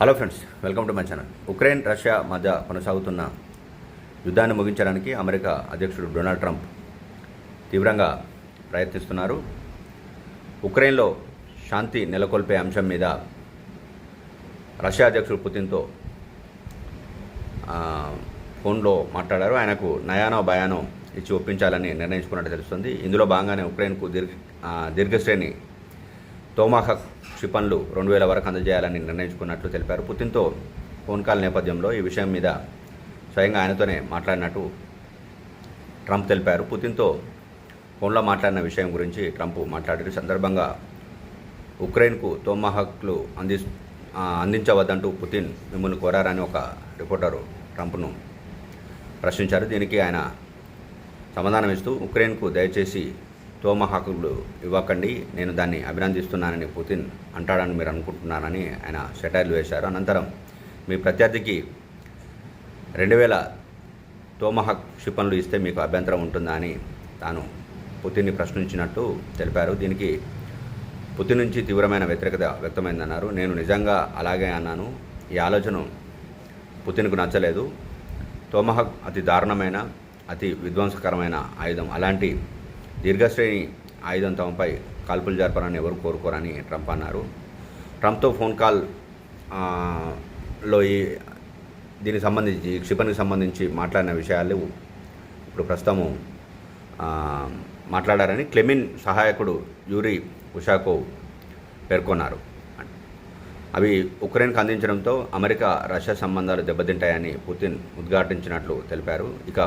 Hello friends, welcome to my channel. Ukraine Russia మధ్య కొనసాగుతున్న యుద్ధాన్ని ముగించడానికి అమెరికా అధ్యక్షుడు డొనాల్డ్ ట్రంప్ తీవ్రంగా ప్రయత్నిస్తున్నారు. ఉక్రెయిన్లో శాంతి నెలకొల్పే అంశం మీద రష్యా అధ్యక్షుడు పుతిన్తో ఫోన్లో మాట్లాడారు. ఆయనకు నయానో భయానో ఇచ్చి ఒప్పించాలని నిర్ణయించుకున్నట్టు తెలుస్తుంది. ఇందులో భాగంగానే ఉక్రెయిన్కు దీర్ఘశ్రేణి తోమాహక్ క్షిపణులు 2000 వరకు అందజేయాలని నిర్ణయించుకున్నట్లు తెలిపారు. పుతిన్తో ఫోన్ కాల్ నేపథ్యంలో ఈ విషయం మీద స్వయంగా ఆయనతోనే మాట్లాడినట్టు ట్రంప్ తెలిపారు. పుతిన్తో ఫోన్లో మాట్లాడిన విషయం గురించి ట్రంప్ మాట్లాడిన సందర్భంగా ఉక్రెయిన్కు తోమాహక్లు అందించవద్దంటూ పుతిన్ మిమ్మల్ని కోరారని ఒక రిపోర్టరు ట్రంప్ను ప్రశ్నించారు. దీనికి ఆయన సమాధానం ఇస్తూ ఉక్రెయిన్కు దయచేసి తోమాహకులు ఇవ్వకండి, నేను దాన్ని అభినందిస్తున్నానని పుతిన్ అంటాడని మీరు అనుకుంటున్నారని ఆయన సెటైర్లు వేశారు. అనంతరం మీ ప్రత్యర్థికి 2000 తోమాహక్ క్షిపణులు ఇస్తే మీకు అభ్యంతరం ఉంటుందా అని తాను పుతిన్ని ప్రశ్నించినట్టు తెలిపారు. దీనికి పుతిన్ నుంచి తీవ్రమైన వ్యతిరేకత వ్యక్తమైందన్నారు. నేను నిజంగా అలాగే అన్నాను. ఈ ఆలోచన పుతిన్కు నచ్చలేదు. తోమాహక్ అతి దారుణమైన, అతి విధ్వంసకరమైన ఆయుధం. అలాంటి దీర్ఘశ్రేణి ఆయుధం తమపై కాల్పులు జరపాలని ఎవరు కోరుకోరని ట్రంప్ అన్నారు. ట్రంప్తో ఫోన్ కాల్ లో దీనికి సంబంధించి క్షిపణికి సంబంధించి మాట్లాడిన విషయాలు ఇప్పుడు ప్రస్తుతము మాట్లాడారని క్లెమిన్ సహాయకుడు యూరీ ఉషాకోవ్ పేర్కొన్నారు. అవి ఉక్రెయిన్కు అందించడంతో అమెరికా రష్యా సంబంధాలు దెబ్బతింటాయని పుతిన్ ఉద్ఘాటించినట్లు తెలిపారు. ఇక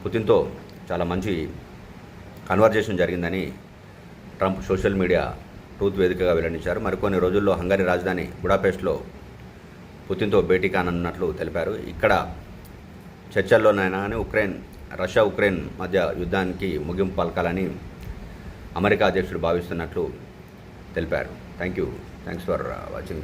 పుతిన్తో చాలా మంచి కన్వర్జేషన్ జరిగిందని ట్రంప్ సోషల్ మీడియా ట్రూత్ వేదికగా వెల్లడించారు. మరికొన్ని రోజుల్లో హంగరీ రాజధాని బుడాపెస్ట్లో పుతిన్తో భేటీ కానున్నట్లు తెలిపారు. ఇక్కడ చర్చల్లోనైనా రష్యా ఉక్రెయిన్ మధ్య యుద్ధానికి ముగింపు పలకాలని అమెరికా అధ్యక్షుడు భావిస్తున్నట్లు తెలిపారు. Thanks for watching.